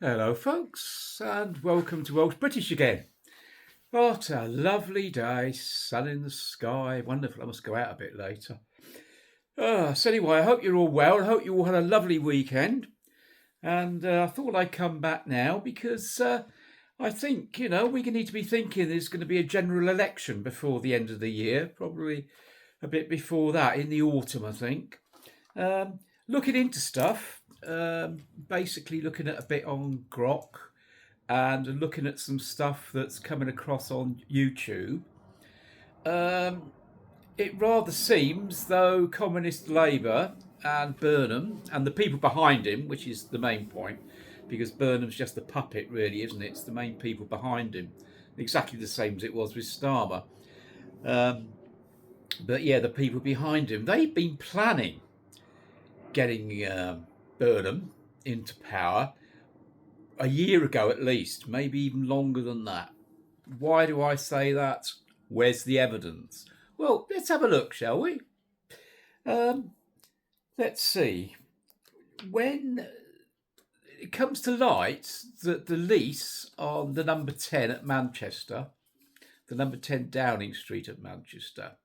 Hello, folks, and welcome to Welsh British again. What a lovely day, sun in the sky. Wonderful. I must go out a bit later. So anyway, I hope you're all well. I hope you all had a lovely weekend. And I thought I'd come back now because I think, we need to be thinking there's going to be a general election before the end of the year, probably a bit before that, in the autumn, I think. Looking into stuff, basically looking at a bit on Grok and looking at some stuff that's coming across on YouTube. It rather seems though Communist Labour and Burnham and the people behind him, which is the main point, because Burnham's just the puppet, really, isn't it? It's the main people behind him, exactly the same as it was with Starmer. But yeah, the people behind him, they've been planning getting Burnham into power a year ago at least, maybe even longer than that. Why do I say that? Where's the evidence? Well, let's have a look, shall we? Let's see. When it comes to light that the lease on the number 10 at Manchester, the number 10 Downing Street at Manchester,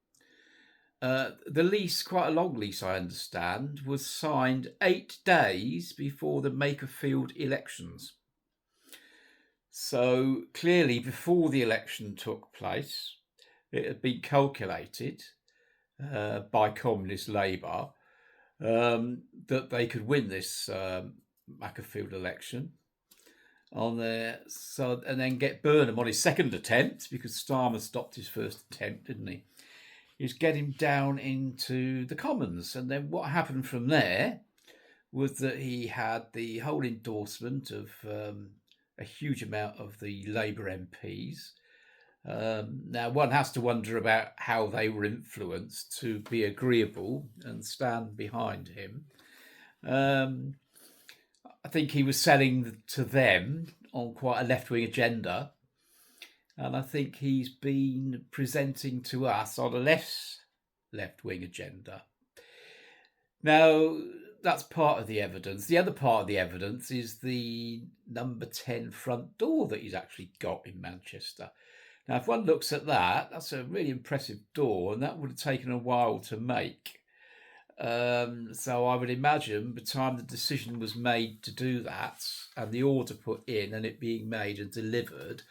the lease, quite a long lease I understand, was signed 8 days before the Makerfield elections. So clearly before the election took place, it had been calculated by Communist Labour that they could win this Makerfield election on there, and then get Burnham on his second attempt, because Starmer stopped his first attempt, didn't he? Is get him down into the Commons. And then what happened from there was that he had the whole endorsement of a huge amount of the Labour MPs. Now, one has to wonder about how they were influenced to be agreeable and stand behind him. I think he was selling to them on quite a left-wing agenda. And I think he's been presenting to us on a less left-wing agenda. Now, that's part of the evidence. The other part of the evidence is the number 10 front door that he's actually got in Manchester. Now, if one looks at that, that's a really impressive door, and that would have taken a while to make. So I would imagine by the time the decision was made to do that, and the order put in, and it being made and delivered,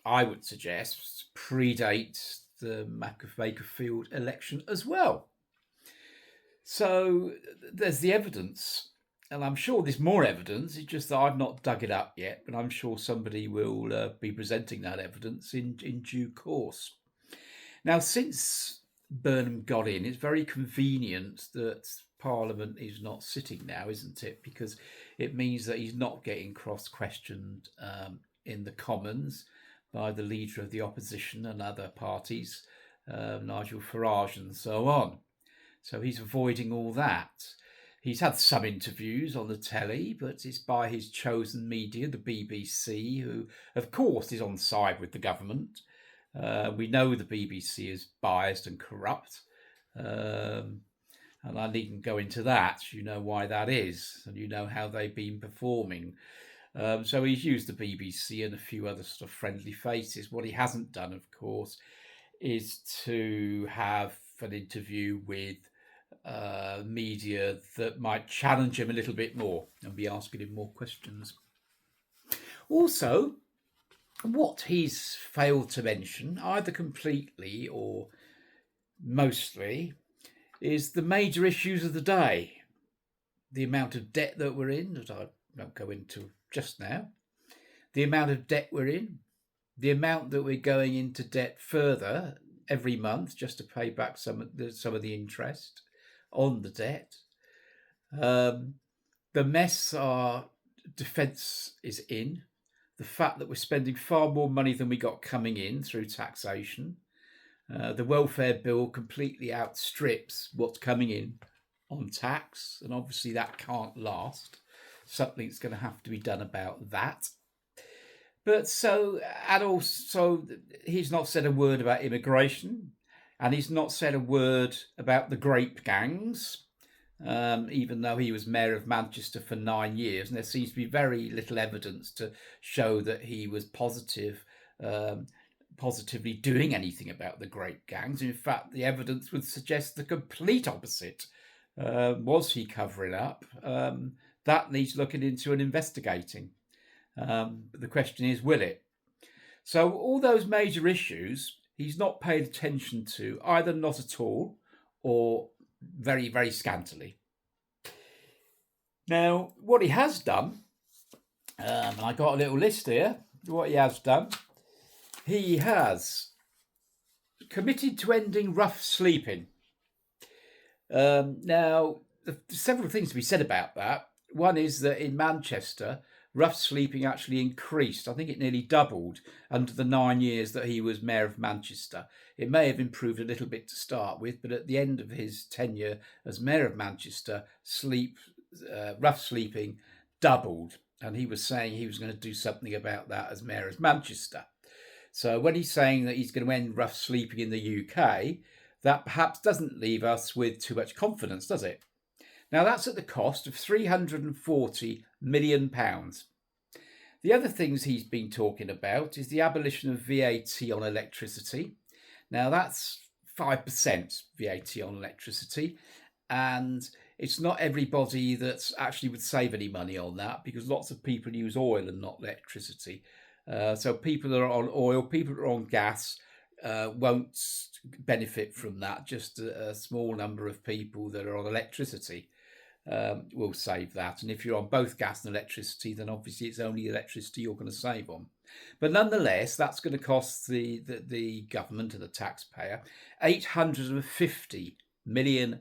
I would suggest, predate the Makerfield election as well. So there's the evidence, and I'm sure there's more evidence. It's just that I've not dug it up yet, but I'm sure somebody will be presenting that evidence in due course. Now, since Burnham got in, it's very convenient that Parliament is not sitting now, isn't it? Because it means that he's not getting cross-questioned in the Commons by the leader of the opposition and other parties, Nigel Farage and so on. So he's avoiding all that. He's had some interviews on the telly, but it's by his chosen media, the BBC, who, of course, is on side with the government. We know the BBC is biased and corrupt. And I needn't go into that. You know why that is, and you know how they've been performing. So he's used the BBC and a few other sort of friendly faces. What he hasn't done, of course, is to have an interview with media that might challenge him a little bit more and be asking him more questions. Also, what he's failed to mention, either completely or mostly, is the major issues of the day. The amount of debt that we're in, that I won't go into just now, the amount of debt we're in, the amount that we're going into debt further every month just to pay back some of the interest on the debt, the mess our defence is in, the fact that we're spending far more money than we got coming in through taxation. The welfare bill completely outstrips what's coming in on tax, and obviously that can't last. Something's going to have to be done about that. But and also, he's not said a word about immigration, and he's not said a word about the grape gangs. even though he was mayor of Manchester for 9 years. And there seems to be very little evidence to show that he was positively doing anything about the great gangs. In fact, the evidence would suggest the complete opposite. Was he covering up? That needs looking into and investigating. But the question is, will it? So all those major issues he's not paid attention to, either not at all or very, very scantily. Now, what he has done, and I got a little list here, what he has done, he has committed to ending rough sleeping. Now, several things to be said about that. One is that in Manchester, rough sleeping actually increased. I think it nearly doubled under the 9 years that he was mayor of Manchester. It may have improved a little bit to start with, but at the end of his tenure as mayor of Manchester, rough sleeping doubled. And he was saying he was going to do something about that as mayor of Manchester. So when he's saying that he's going to end rough sleeping in the UK, that perhaps doesn't leave us with too much confidence, does it? Now, that's at the cost of £340 million. The other things he's been talking about is the abolition of VAT on electricity. Now, that's 5% VAT on electricity. And it's not everybody that actually would save any money on that, because lots of people use oil and not electricity. So people that are on oil, people that are on gas won't benefit from that. Just a small number of people that are on electricity will save that. And if you're on both gas and electricity, then obviously it's only electricity you're going to save on. But nonetheless, that's going to cost the government and the taxpayer £850 million.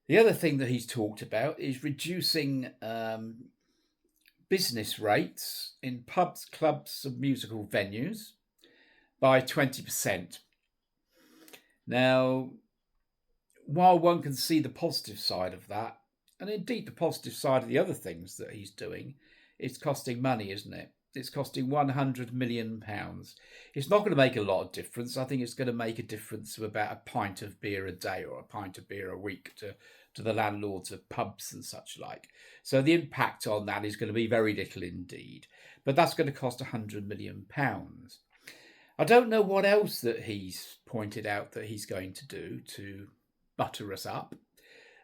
The other thing that he's talked about is reducing business rates in pubs, clubs, and musical venues by 20%. Now, while one can see the positive side of that, and indeed the positive side of the other things that he's doing, it's costing money, isn't it? It's costing £100 million. It's not going to make a lot of difference. I think it's going to make a difference of about a pint of beer a day or a pint of beer a week to the landlords of pubs and such like. So the impact on that is going to be very little indeed. But that's going to cost £100 million. I don't know what else that he's pointed out that he's going to do to butter us up.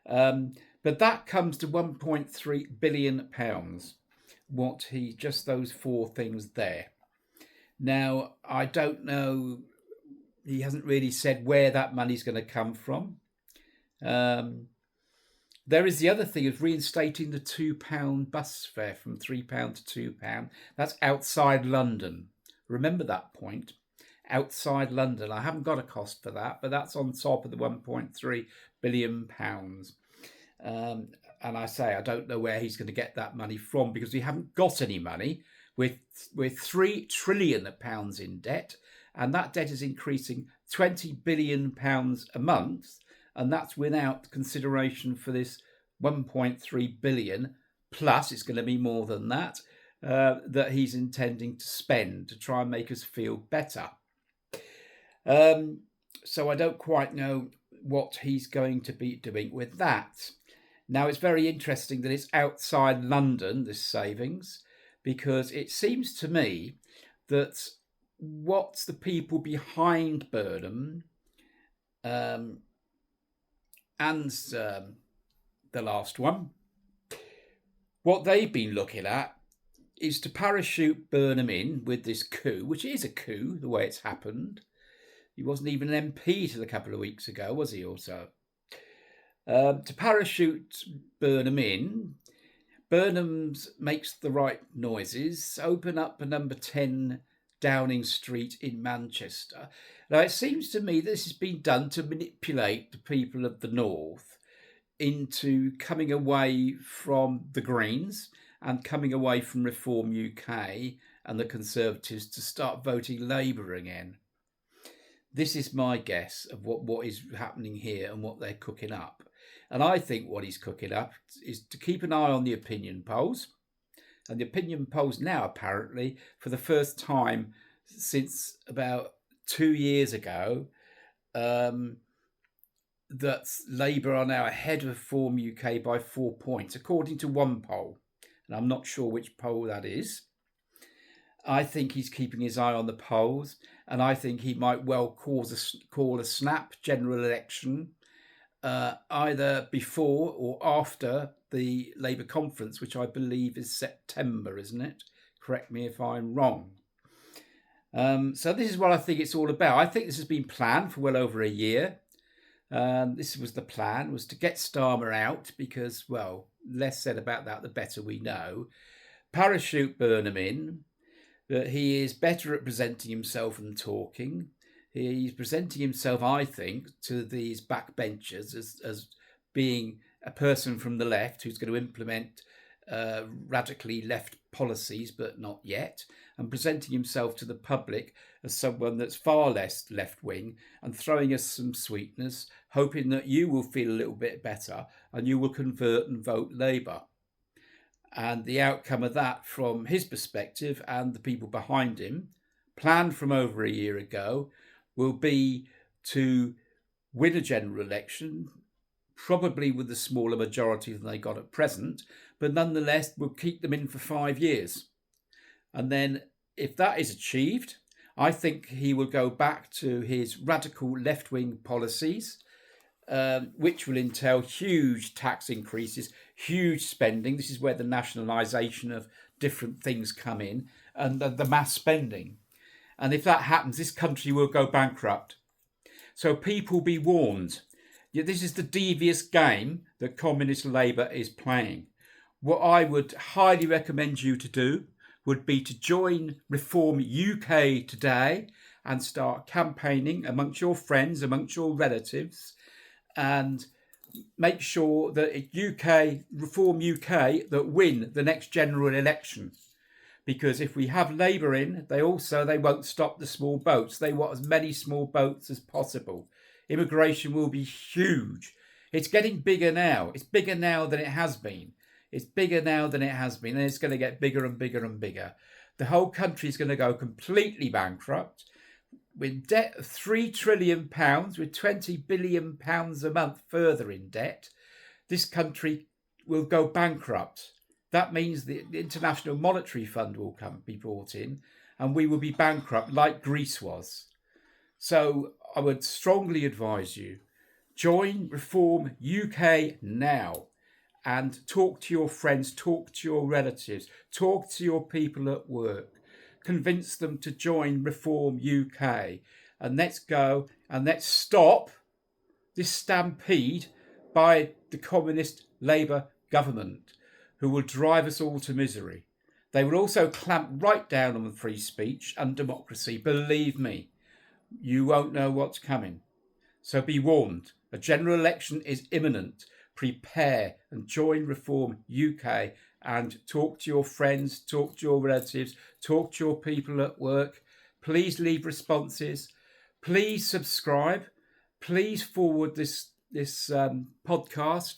But that comes to £1.3 billion. Just those four things there. Now, I don't know, he hasn't really said where that money's going to come from. There is the other thing of reinstating the £2 bus fare from £3 to £2. That's outside London. Remember that point. Outside London. I haven't got a cost for that, but that's on top of the £1.3 billion. And I say, I don't know where he's going to get that money from, because we haven't got any money. We're £3 trillion in debt, and that debt is increasing £20 billion a month, and that's without consideration for this 1.3 billion, plus it's going to be more than that, that he's intending to spend to try and make us feel better. So I don't quite know what he's going to be doing with that. Now, it's very interesting that it's outside London, this savings, because it seems to me that what's the people behind Burnham and the last one, what they've been looking at is to parachute Burnham in with this coup, which is a coup, the way it's happened. He wasn't even an MP till a couple of weeks ago, was he, also? To parachute Burnham in. Burnham makes the right noises, open up a number 10 Downing Street in Manchester. Now, it seems to me this has been done to manipulate the people of the North into coming away from the Greens and coming away from Reform UK and the Conservatives to start voting Labour again. This is my guess of what is happening here and what they're cooking up. And I think what he's cooking up is to keep an eye on the opinion polls. And the opinion polls now, apparently, for the first time since about 2 years ago, that Labour are now ahead of Reform UK by 4 points, according to one poll. And I'm not sure which poll that is. I think he's keeping his eye on the polls, and I think he might well call a snap general election either before or after the Labour conference, which I believe is September, isn't it? Correct me if I'm wrong. So this is what I think it's all about. I think this has been planned for well over a year. This was the plan, was to get Starmer out because, well, less said about that, the better we know. Parachute Burnham in, that he is better at presenting himself than talking. He's presenting himself, I think, to these backbenchers as being a person from the left who's going to implement radically left policies, but not yet, and presenting himself to the public as someone that's far less left-wing and throwing us some sweeteners, hoping that you will feel a little bit better and you will convert and vote Labour. And the outcome of that, from his perspective and the people behind him, planned from over a year ago, will be to win a general election, probably with a smaller majority than they got at present, but nonetheless will keep them in for 5 years. And then if that is achieved, I think he will go back to his radical left-wing policies, which will entail huge tax increases, huge spending. This is where the nationalisation of different things come in, and the mass spending. And if that happens, this country will go bankrupt. So people be warned. Yeah, this is the devious game that Communist Labour is playing. What I would highly recommend you to do would be to join Reform UK today and start campaigning amongst your friends, amongst your relatives, and make sure that Reform UK that win the next general election. Because if we have Labour in, they won't stop the small boats. They want as many small boats as possible. Immigration will be huge. It's getting bigger now. It's bigger now than it has been. It's bigger now than it has been, and it's going to get bigger and bigger and bigger. The whole country is going to go completely bankrupt. With debt of £3 trillion, with £20 billion a month further in debt, this country will go bankrupt. That means the International Monetary Fund will be brought in, and we will be bankrupt like Greece was. So I would strongly advise you, join Reform UK now and talk to your friends, talk to your relatives, talk to your people at work. Convince them to join Reform UK, and let's go and let's stop this stampede by the Communist Labour government, who will drive us all to misery. They will also clamp right down on free speech and democracy. Believe me, you won't know what's coming. So be warned. A general election is imminent. Prepare and join Reform UK and talk to your friends, talk to your relatives, talk to your people at work. Please leave responses. Please subscribe. Please forward this podcast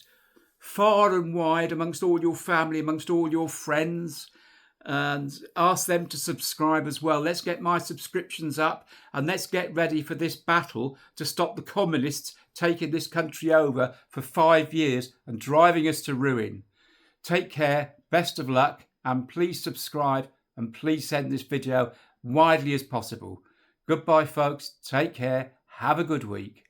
far and wide amongst all your family, amongst all your friends, and ask them to subscribe as well. Let's get my subscriptions up, and let's get ready for this battle to stop the communists taking this country over for 5 years and driving us to ruin. Take care, best of luck, and please subscribe, and please send this video widely as possible. Goodbye, folks. Take care. Have a good week.